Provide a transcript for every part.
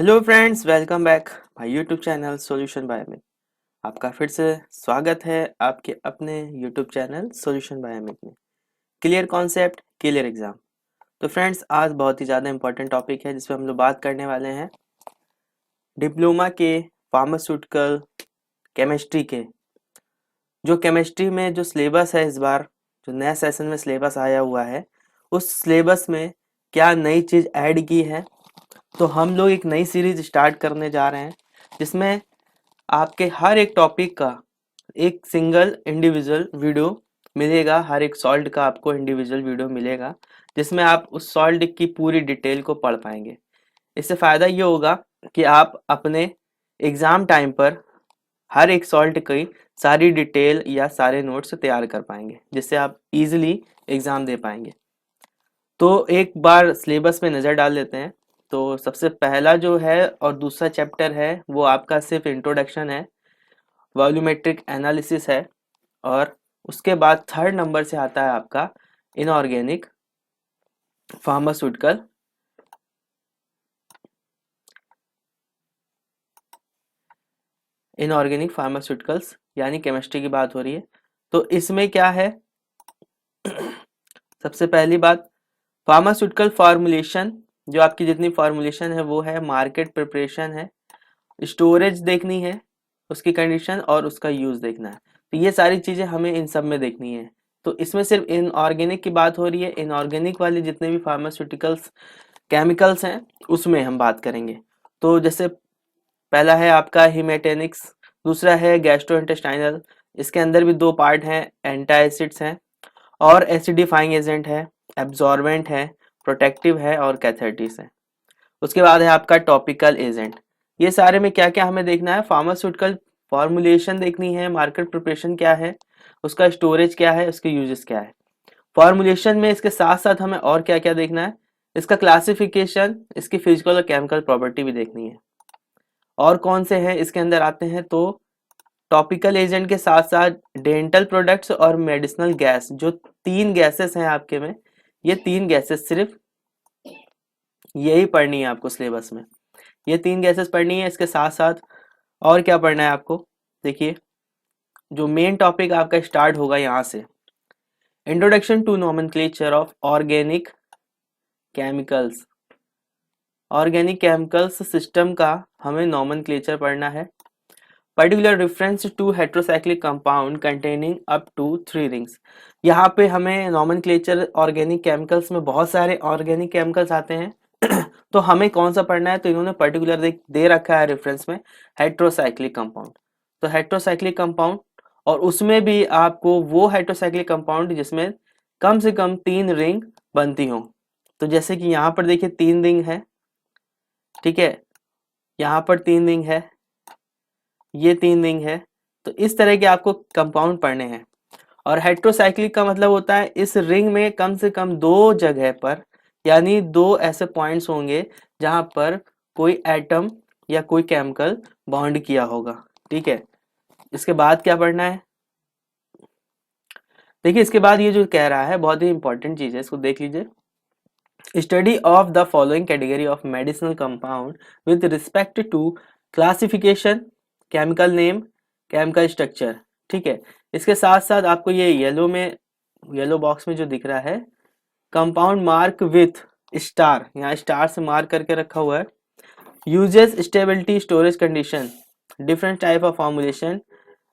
Hello friends, welcome back my YouTube channel solution by Amit. आपका फिर से स्वागत है आपके अपने YouTube channel solution by Amit में। Clear concept clear exam. तो फ्रेंड्स, आज बहुत ही ज़्यादा इंपॉर्टेंट टॉपिक है जिसपे हम लोग बात करने वाले हैं डिप्लोमा के फार्मास्यूटिकल केमिस्ट्री के। जो केमिस्ट्री में जो सिलेबस है, इस बार जो नया सेशन में सिलेबस आया हुआ है, उस सिलेबस में क्या नई चीज़ ऐड की है। तो हम लोग एक नई सीरीज स्टार्ट करने जा रहे हैं जिसमें आपके हर एक टॉपिक का एक सिंगल इंडिविजुअल वीडियो मिलेगा। हर एक सॉल्ट का आपको इंडिविजुअल वीडियो मिलेगा जिसमें आप उस सॉल्ट की पूरी डिटेल को पढ़ पाएंगे। इससे फ़ायदा ये होगा कि आप अपने एग्ज़ाम टाइम पर हर एक सॉल्ट की सारी डिटेल या सारे नोट्स तैयार कर पाएंगे, जिससे आप इजीली एग्ज़ाम दे पाएंगे। तो एक बार सिलेबस में नज़र डाल लेते हैं। तो सबसे पहला जो है और दूसरा चैप्टर है वो आपका सिर्फ इंट्रोडक्शन है, वॉल्यूमेट्रिक एनालिसिस है। और उसके बाद थर्ड नंबर से आता है आपका इनऑर्गेनिक फार्मास्यूटिकल इनऑर्गेनिक फार्मास्यूटिकल्स, यानी केमिस्ट्री की बात हो रही है। तो इसमें क्या है, सबसे पहली बात फार्मास्यूटिकल फार्मूलेशन। जो आपकी जितनी फार्मूलेशन है वो है, मार्केट प्रिपरेशन है, स्टोरेज देखनी है, उसकी कंडीशन और उसका यूज़ देखना है। तो ये सारी चीज़ें हमें इन सब में देखनी है। तो इसमें सिर्फ इनऑर्गेनिक की बात हो रही है। इनऑर्गेनिक वाले जितने भी फार्मास्यूटिकल्स केमिकल्स हैं उसमें हम बात करेंगे। तो जैसे पहला है आपका हिमेटेनिक्स, दूसरा है गैस्ट्रोइंटेस्टाइनल। इसके अंदर भी दो पार्ट हैं, एंटासिड्स हैं और एसिडिफाइंग एजेंट है, एब्जॉर्बेंट है, प्रोटेक्टिव है और कैथेटिस है। उसके बाद है आपका टॉपिकल एजेंट। ये सारे में क्या क्या हमें देखना है, फार्मास्यूटिकल फॉर्मुलेशन देखनी है, मार्केट प्रिपरेशन क्या है, उसका स्टोरेज क्या है, उसके यूजेस क्या है। फॉर्मुलेशन में इसके साथ साथ हमें और क्या क्या देखना है, इसका क्लासिफिकेशन, इसकी फिजिकल और केमिकल प्रॉपर्टी भी देखनी है। और कौन से हैं इसके अंदर आते हैं, तो टॉपिकल एजेंट के साथ साथ डेंटल प्रोडक्ट्स और मेडिसिनल गैस, जो तीन गैसेस हैं आपके में, ये तीन गैसेस सिर्फ यही पढ़नी है आपको सिलेबस में। ये तीन गैसेस पढ़नी है। इसके साथ साथ और क्या पढ़ना है आपको, देखिए जो मेन टॉपिक आपका स्टार्ट होगा यहाँ से, introduction to nomenclature of organic chemicals. Organic chemicals system का हमें नोमेनक्लेचर पढ़ना है। Particular reference to heterocyclic compound containing up to 3 rings. यहाँ पे हमें नोमेनक्लेचर ऑर्गेनिक केमिकल्स में बहुत सारे ऑर्गेनिक केमिकल्स आते हैं तो हमें कौन सा पढ़ना है, तो इन्होंने पर्टिकुलर दे रखा है रेफरेंस में, हेट्रोसाइक्लिक कंपाउंड। तो हेट्रोसाइक्लिक कंपाउंड, और उसमें भी आपको वो हेट्रोसाइक्लिक कंपाउंड जिसमें कम से कम 3 रिंग बनती हो। तो जैसे कि यहाँ पर देखिए 3 रिंग है, ठीक है, यहाँ पर 3 रिंग है, ये 3 रिंग है। तो इस तरह के आपको कंपाउंड पढ़ने हैं। और हेट्रोसाइक्लिक का मतलब होता है इस रिंग में कम से कम दो जगह पर, यानी दो ऐसे पॉइंट्स होंगे जहां पर कोई एटम या कोई केमिकल बॉन्ड किया होगा, ठीक है। इसके बाद क्या पढ़ना है, देखिए इसके बाद ये जो कह रहा है बहुत ही इंपॉर्टेंट चीज है, इसको देख लीजिए। Study of the following category of medicinal compound with respect to classification, chemical name, chemical structure, ठीक है। इसके साथ साथ आपको ये येलो बॉक्स में जो दिख रहा है, कंपाउंड मार्क विथ स्टार, यहाँ स्टार से मार्क करके रखा हुआ है। Uses, stability, storage condition, different type of formulation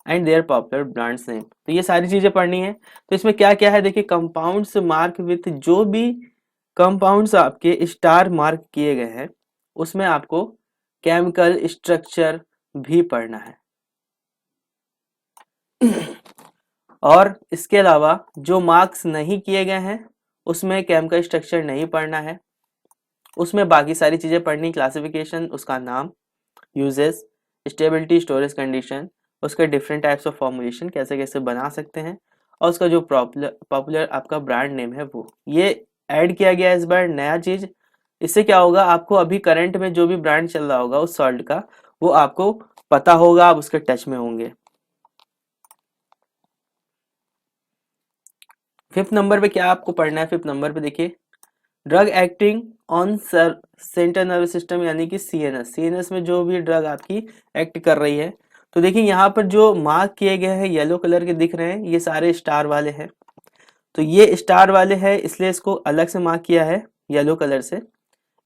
and their popular brands name. तो ये सारी चीजें पढ़नी है। तो इसमें क्या क्या है, देखिए कंपाउंड्स मार्क विथ, जो भी कंपाउंड्स आपके स्टार मार्क किए गए हैं उसमें आपको केमिकल स्ट्रक्चर भी पढ़ना है। और इसके अलावा जो मार्क्स नहीं किए गए हैं उसमें केमिकल स्ट्रक्चर नहीं पढ़ना है, उसमें बाकी सारी चीजें पढ़नी, क्लासिफिकेशन, उसका नाम, यूजेस, स्टेबिलिटी, स्टोरेज कंडीशन, उसके डिफरेंट टाइप्स ऑफ फॉर्मुलेशन कैसे कैसे बना सकते हैं, और उसका जो पॉपुलर आपका ब्रांड नेम है वो, ये ऐड किया गया है इस बार नया चीज। इससे क्या होगा, आपको अभी करंट में जो भी ब्रांड चल रहा होगा उस सॉल्ट का, वो आपको पता होगा, आप उसके टच में होंगे। फिफ्थ नंबर पे क्या आपको पढ़ना है, फिफ्थ नंबर पे देखिए, drug acting on central nervous system यानी कि सीएनएस, सीएनएस में जो भी ड्रग आपकी एक्ट कर रही है। तो देखिए यहाँ पर जो मार्क किए गए हैं येलो कलर के दिख रहे हैं, ये सारे स्टार वाले हैं। तो ये स्टार वाले हैं इसलिए इसको अलग से मार्क किया है येलो कलर से।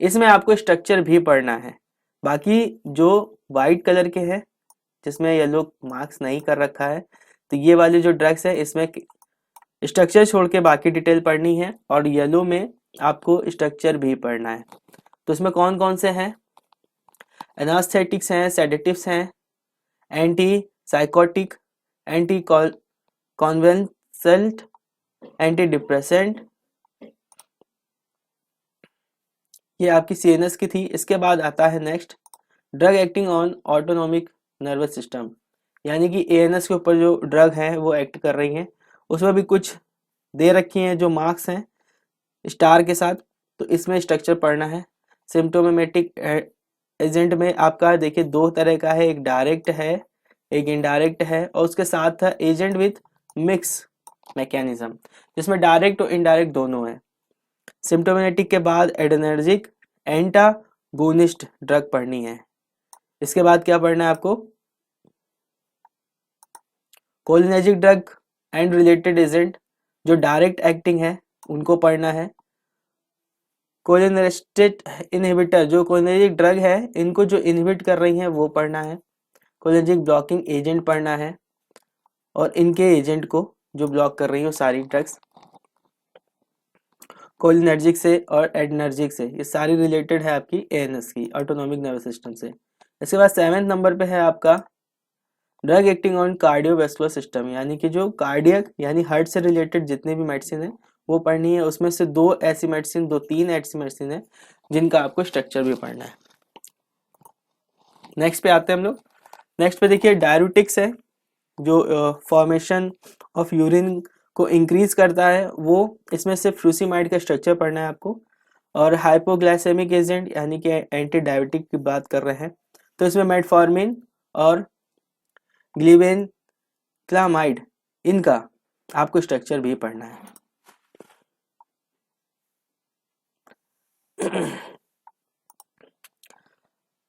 इसमें आपको स्ट्रक्चर भी पढ़ना है। बाकी जो वाइट कलर के हैं जिसमें येलो मार्क्स नहीं कर रखा है, तो ये वाले जो ड्रग्स है इसमें स्ट्रक्चर छोड़ के बाकी डिटेल पढ़नी है, और येलो में आपको स्ट्रक्चर भी पढ़ना है। तो इसमें कौन कौन से हैं? एनास्थेटिक्स हैं, सेडेटिव्स हैं, antipsychotic, anticonvulsant, antidepressant. ये आपकी सीएनएस की थी। इसके बाद आता है next drug acting on autonomic nervous system, यानी कि एएनएस के ऊपर जो ड्रग है वो एक्ट कर रही हैं। उसमें भी कुछ दे रखी हैं जो मार्क्स हैं स्टार के साथ, तो इसमें स्ट्रक्चर पढ़ना है। सिम्प्टोमेटिक एजेंट में आपका देखिए दो तरह का है, एक डायरेक्ट है एक इनडायरेक्ट है, और उसके साथ है एजेंट विथ मिक्स मैकेनिज्म, जिसमें डायरेक्ट और इनडायरेक्ट दोनों है। सिम्प्टोमेटिक के बाद एडर्जिक एंटागोनिस्ट ड्रग पढ़नी है। इसके बाद क्या पढ़ना है आपको? Cholinergic drug and related agent जो डायरेक्ट एक्टिंग है उनको पढ़ना है। कोलिनर्जिक इनहिबिटर जो कोलिनर्जिक ड्रग है इनको जो इनहिबिट कर रही हैं वो पढ़ना है। कोलिनर्जिक ब्लॉकिंग एजेंट पढ़ना है, और इनके एजेंट को जो ब्लॉक कर रही हो सारी ड्रग्स कोलिनर्जिक से और एडनर्जिक से, ये सारी रिलेटेड है आपकी एएनएस की, ऑटोनोमिक नर्वस सिस्टम से। इसके बाद 7वें नंबर पे है आपका drug acting on cardiovascular system, यानी कि जो कार्डियक यानी हार्ट से रिलेटेड जितनी भी मेडिसिन है वो पढ़नी है। उसमें से दो तीन ऐसी मेडिसिन है जिनका आपको स्ट्रक्चर भी पढ़ना है। नेक्स्ट पे आते हैं हम लोग। नेक्स्ट पे देखिए डाययूरेटिक्स है जो फॉर्मेशन ऑफ यूरिन को इंक्रीज करता है, वो इसमें से फ्यूसिमाइड का स्ट्रक्चर पढ़ना है आपको। और हाइपोग्लाइसेमिक एजेंट यानी कि एंटी डायबिटिक की बात कर रहे हैं, तो इसमें मेटफॉर्मिन और ग्लिबेनक्लामाइड इनका आपको स्ट्रक्चर भी पढ़ना है।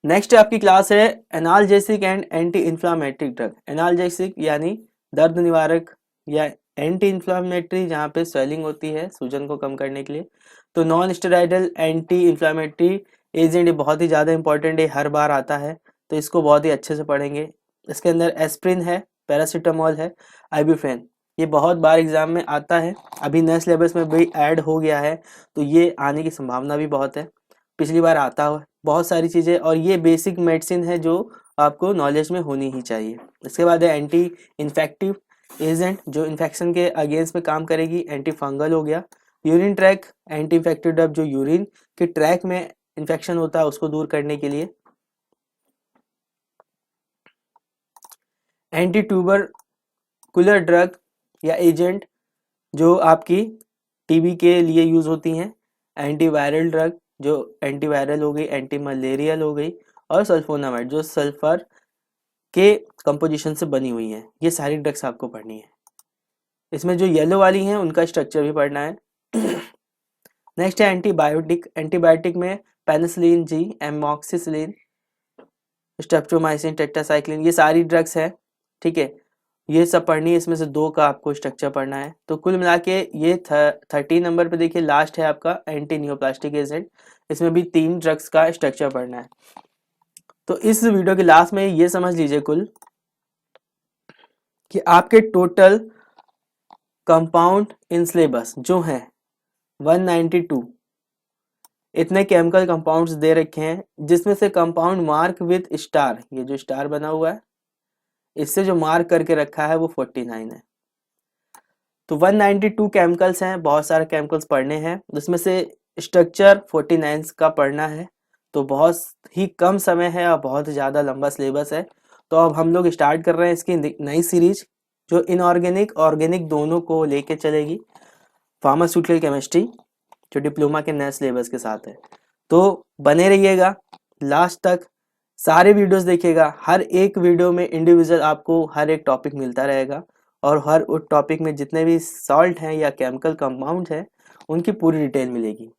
नेक्स्ट आपकी क्लास है analgesic and anti inflammatory drug. Analgesic यानी दर्द निवारक या एंटी इन्फ्लामेटरी जहाँ पे स्वेलिंग होती है सूजन को कम करने के लिए। तो non steroidal anti inflammatory agent बहुत ही ज़्यादा इंपॉर्टेंट है, हर बार आता है तो इसको बहुत ही अच्छे से पढ़ेंगे। इसके अंदर एस्प्रिन है, पैरासीटामोल है, आइब्यूफेन, ये बहुत बार एग्जाम में आता है। अभी नए सिलेबस में भी ऐड हो गया है तो ये आने की संभावना भी बहुत है, पिछली बार आता हो बहुत सारी चीज़ें, और ये बेसिक मेडिसिन है जो आपको नॉलेज में होनी ही चाहिए। इसके बाद है एंटी इन्फेक्टिव एजेंट जो इन्फेक्शन के अगेंस्ट में काम करेगी, एंटी फंगल हो गया। Urine track anti infective drug जो यूरिन के ट्रैक में इन्फेक्शन होता है उसको दूर करने के लिए। एंटी ट्यूबरकुलर ड्रग या एजेंट जो आपकी टीबी के लिए यूज होती हैं। एंटीवायरल ड्रग जो एंटीवायरल हो गई, एंटी मलेरियल हो गई, और सल्फोनामाइड जो सल्फर के कंपोजिशन से बनी हुई है। ये सारी ड्रग्स आपको पढ़नी है। इसमें जो येलो वाली हैं उनका स्ट्रक्चर भी पढ़ना है। नेक्स्ट है एंटीबायोटिक। एंटीबायोटिक में penicillin G, amoxicillin, streptomycin, tetracycline, ये सारी ड्रग्स है, ठीक है, ये सब पढ़नी है। इसमें से दो का आपको स्ट्रक्चर पढ़ना है। तो कुल मिला के ये 13 नंबर पे देखिए लास्ट है आपका एंटी नियोप्लास्टिक एजेंट, इसमें भी 3 ड्रग्स का स्ट्रक्चर पढ़ना है। तो इस वीडियो के लास्ट में ये समझ लीजिए कुल कि आपके टोटल कंपाउंड इन सिलेबस जो हैं 192 इतने केमिकल कंपाउंड्स दे रखे हैं, जिसमें से कंपाउंड मार्क विथ स्टार, ये जो स्टार बना हुआ है इससे जो मार्क करके रखा है वो 49 है। तो 192 केमिकल्स हैं, बहुत सारे केमिकल्स पढ़ने हैं, जिसमें से स्ट्रक्चर 49 का पढ़ना है। तो बहुत ही कम समय है और बहुत ज़्यादा लंबा सिलेबस है। तो अब हम लोग स्टार्ट कर रहे हैं इसकी नई सीरीज जो इनऑर्गेनिक ऑर्गेनिक दोनों को लेके चलेगी, फार्मास्यूटिकल केमिस्ट्री जो डिप्लोमा के नए सिलेबस के साथ है। तो बने रहिएगा लास्ट तक, सारे वीडियोस देखिएगा। हर एक वीडियो में इंडिविजुअल आपको हर एक टॉपिक मिलता रहेगा, और हर उस टॉपिक में जितने भी सॉल्ट हैं या केमिकल कंपाउंड हैं उनकी पूरी डिटेल मिलेगी।